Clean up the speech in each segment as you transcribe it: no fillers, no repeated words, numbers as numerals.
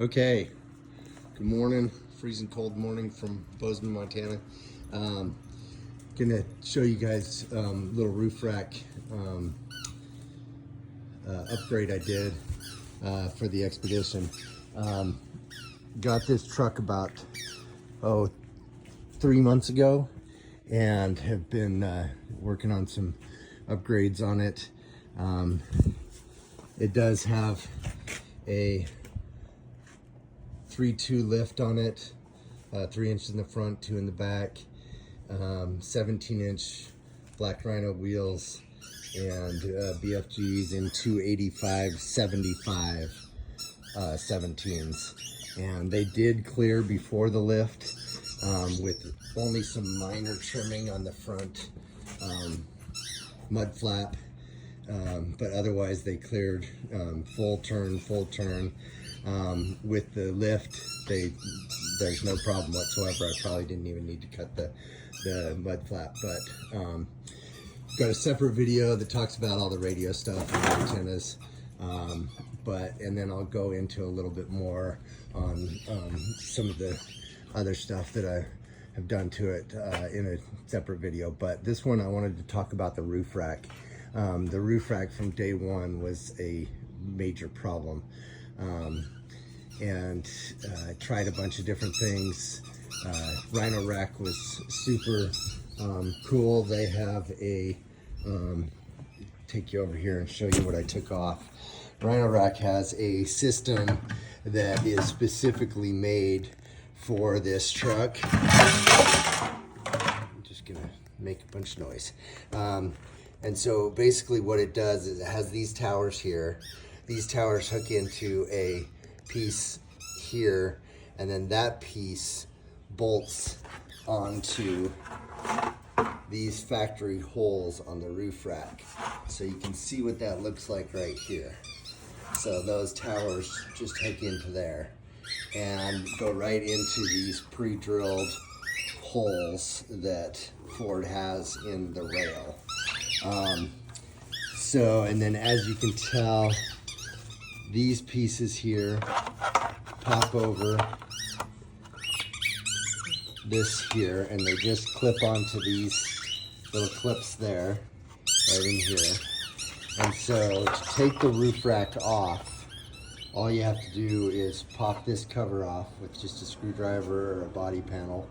Okay, good morning, freezing cold morning from Bozeman, Montana. Gonna show you guys little roof rack upgrade I did for the Expedition. Got this truck about 3 months ago and have been working on some upgrades on it. It does have a 3.2 lift on it, 3 inches in the front, 2 in the back, 17-inch Black Rhino wheels, and BFGs in 285/75 17s. And they did clear before the lift with only some minor trimming on the front mud flap, but otherwise they cleared full turn. With the lift, there's no problem whatsoever. I probably didn't even need to cut the mud flap, but got a separate video that talks about all the radio stuff and the antennas, and then I'll go into a little bit more on some of the other stuff that I have done to it in a separate video. But this one I wanted to talk about the roof rack. The roof rack from day one was a major problem. I tried a bunch of different things. Rhino Rack was super cool. They have a, take you over here and show you what I took off. Rhino Rack has a system that is specifically made for this truck. I'm just gonna make a bunch of noise. And so basically what it does is it has these towers here. These towers hook into a piece here, and then that piece bolts onto these factory holes on the roof rack. So you can see what that looks like right here. So those towers just hook into there and go right into these pre-drilled holes that Ford has in the rail. And then as you can tell, these pieces here pop over this here, and they just clip onto these little clips there, right in here. And so to take the roof rack off, all you have to do is pop this cover off with just a screwdriver or a body panel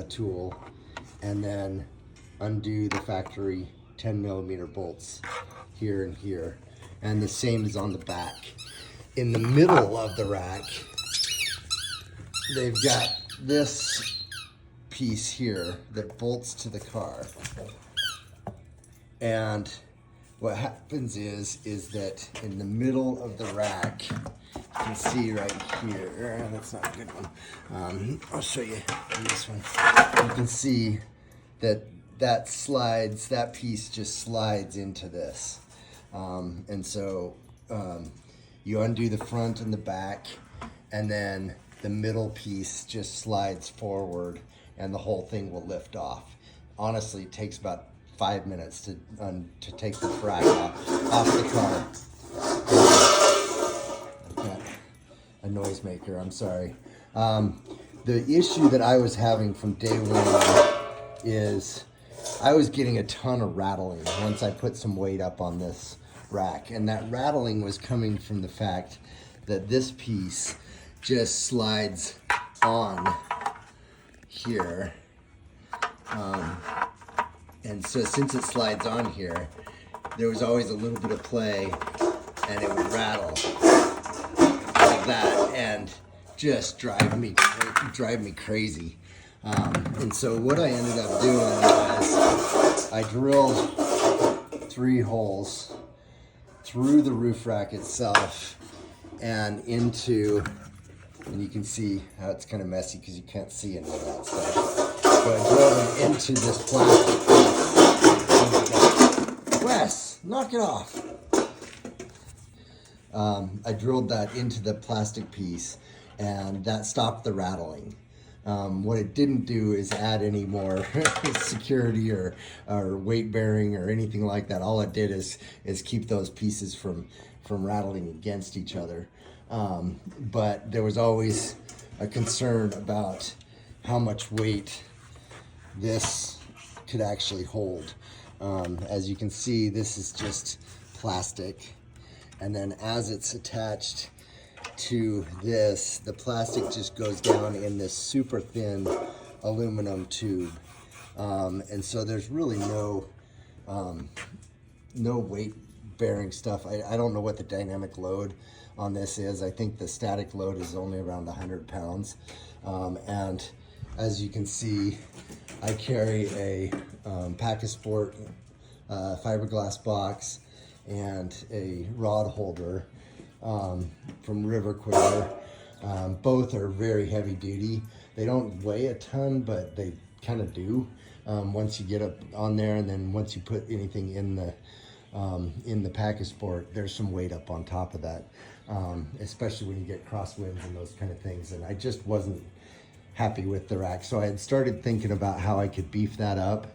tool, and then undo the factory 10mm bolts here and here. And the same is on the back. In the middle of the rack, they've got this piece here that bolts to the car. And what happens is that in the middle of the rack, you can see right here, that's not a good one. I'll show you this one. You can see that slides, that piece just slides into this. And so you undo the front and the back, and then the middle piece just slides forward and the whole thing will lift off. Honestly, it takes about 5 minutes to take the rack off the car. Okay. A noisemaker, I'm sorry. The issue that I was having from day one is I was getting a ton of rattling once I put some weight up on this rack, and that rattling was coming from the fact that this piece just slides on here, and so since it slides on here, there was always a little bit of play and it would rattle like that and just drive me crazy. And so what I ended up doing was I drilled 3 holes through the roof rack itself and into, and you can see how it's kind of messy because you can't see any of that stuff. So I drilled it into this plastic piece. Wes, knock it off. I drilled that into the plastic piece, and that stopped the rattling. What it didn't do is add any more security or weight bearing or anything like that. All it did is keep those pieces from rattling against each other. But there was always a concern about how much weight this could actually hold. As you can see, this is just plastic, and then as it's attached to this, the plastic just goes down in this super thin aluminum tube, and so there's really no weight bearing stuff. I don't know what the dynamic load on this is. I think the static load is only around 100 pounds, and as you can see, I carry a Pack-A-Sport fiberglass box and a rod holder from River Quiver. Both are very heavy duty. They don't weigh a ton, but they kind of do once you get up on there, and then once you put anything in the Pack-A-Sport, there's some weight up on top of that, especially when you get crosswinds and those kind of things. And I just wasn't happy with the rack, so I had started thinking about how I could beef that up,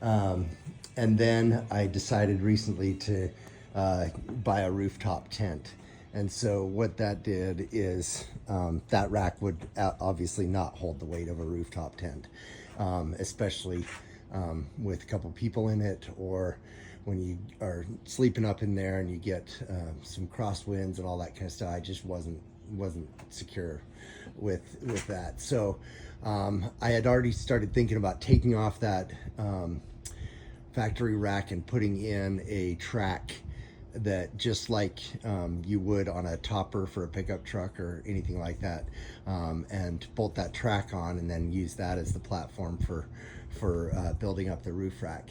and then I decided recently to buy a rooftop tent. And so what that did is that rack would obviously not hold the weight of a rooftop tent, especially with a couple people in it, or when you are sleeping up in there and you get some crosswinds and all that kind of stuff. I just wasn't secure with that. So I had already started thinking about taking off that factory rack and putting in a track that, just like you would on a topper for a pickup truck or anything like that, and bolt that track on and then use that as the platform for building up the roof rack.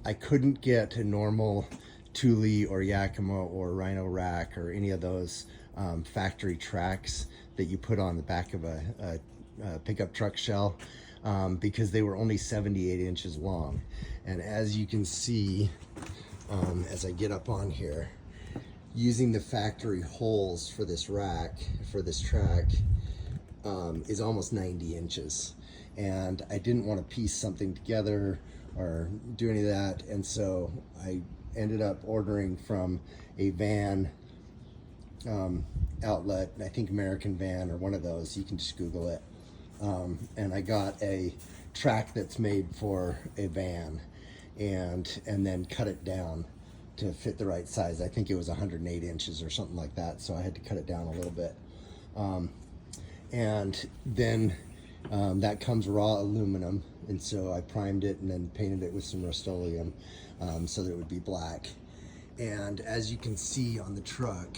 I couldn't get a normal Thule or Yakima or Rhino rack or any of those factory tracks that you put on the back of a pickup truck shell, because they were only 78 inches long. And as you can see, as I get up on here, using the factory holes for this rack, for this track, is almost 90 inches. And I didn't want to piece something together or do any of that, and so I ended up ordering from a van outlet, I think American Van or one of those, you can just Google it, and I got a track that's made for a van, and then cut it down to fit the right size. I think it was 108 inches or something like that, so I had to cut it down a little bit, and then that comes raw aluminum, and so I primed it and then painted it with some Rust-Oleum so that it would be black. And as you can see on the truck,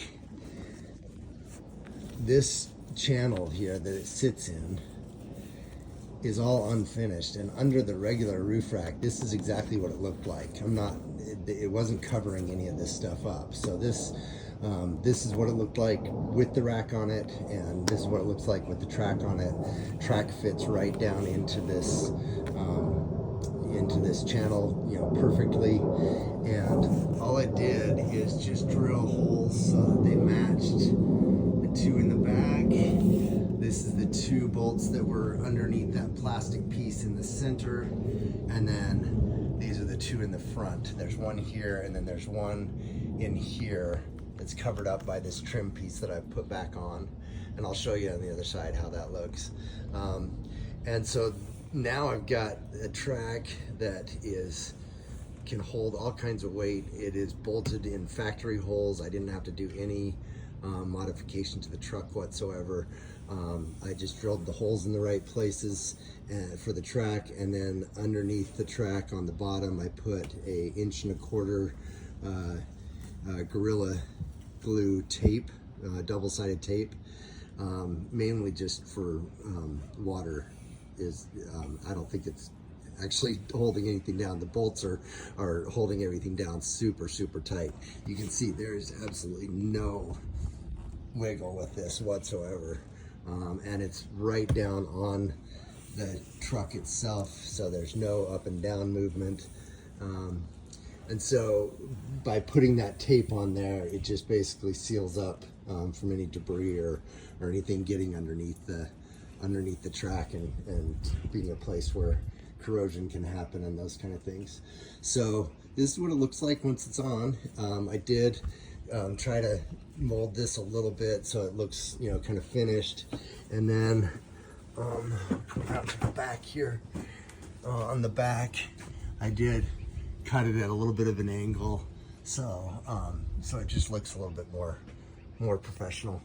this channel here that it sits in is all unfinished, and under the regular roof rack, this is exactly what it looked like. It wasn't covering any of this stuff up. So this is what it looked like with the rack on it, and this is what it looks like with the track on it. Track fits right down into this channel, perfectly. And all I did is just drill holes so that they matched the two in the back. This is the two bolts that were underneath that plastic piece in the center, and then these are the two in the front. There's one here, and then there's one in here that's covered up by this trim piece that I've put back on, and I'll show you on the other side how that looks. And so now I've got a track that can hold all kinds of weight. It is bolted in factory holes. I didn't have to do any modification to the truck whatsoever. I just drilled the holes in the right places for the track, and then underneath the track on the bottom I put a 1.25 inch Gorilla Glue tape, double-sided tape, mainly just for water. I don't think it's actually holding anything down. The bolts are holding everything down super tight. You can see there's absolutely no wiggle with this whatsoever, and it's right down on the truck itself, so there's no up and down movement. And so by putting that tape on there, it just basically seals up from any debris or anything getting underneath the track and being a place where corrosion can happen and those kind of things. So this is what it looks like once it's on. I did try to mold this a little bit so it looks, you know, kind of finished. And then come out to the back here. On the back, I did cut it at a little bit of an angle, so so it just looks a little bit more professional.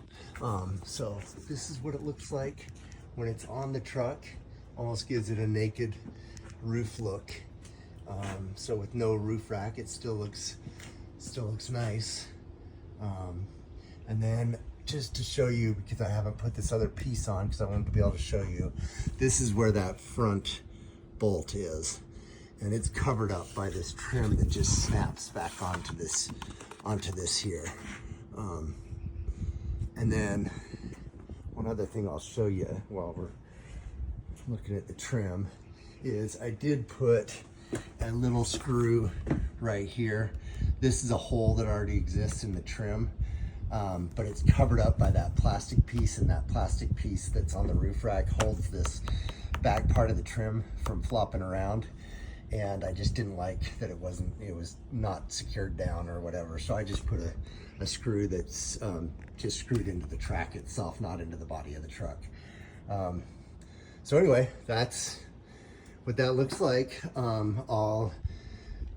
So this is what it looks like when it's on the truck. Almost gives it a naked roof look. So with no roof rack, it still looks nice. And then just to show you, because I haven't put this other piece on because I wanted to be able to show you, this is where that front bolt is, and it's covered up by this trim that just snaps back onto this here. And then one other thing I'll show you while we're looking at the trim is I did put a little screw right here. This is a hole that already exists in the trim, but it's covered up by that plastic piece, and that plastic piece that's on the roof rack holds this back part of the trim from flopping around. And I just didn't like that it was not secured down or whatever, so I just put a screw that's just screwed into the track itself, not into the body of the truck. So anyway, that's what that looks like. I'll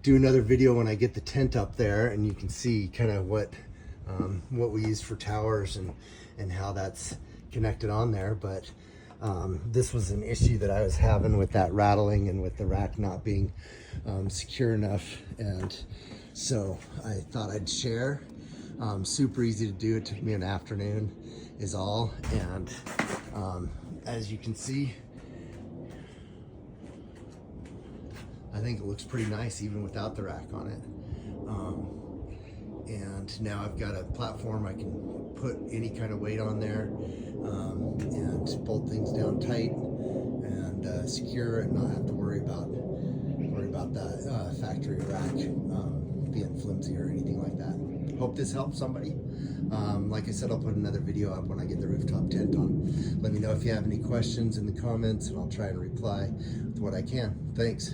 do another video when I get the tent up there, and you can see kind of what we use for towers and how that's connected on there. But this was an issue that I was having with that rattling and with the rack not being secure enough, and so I thought I'd share. Super easy to do. It took me an afternoon is all, and as you can see, I think it looks pretty nice even without the rack on it. And now I've got a platform I can put any kind of weight on there, and bolt things down tight and secure, and not have to worry about that factory rack being flimsy or anything like that. Hope this helps somebody. Like I said, I'll put another video up when I get the rooftop tent on. Let me know if you have any questions in the comments, and I'll try and reply with what I can. Thanks.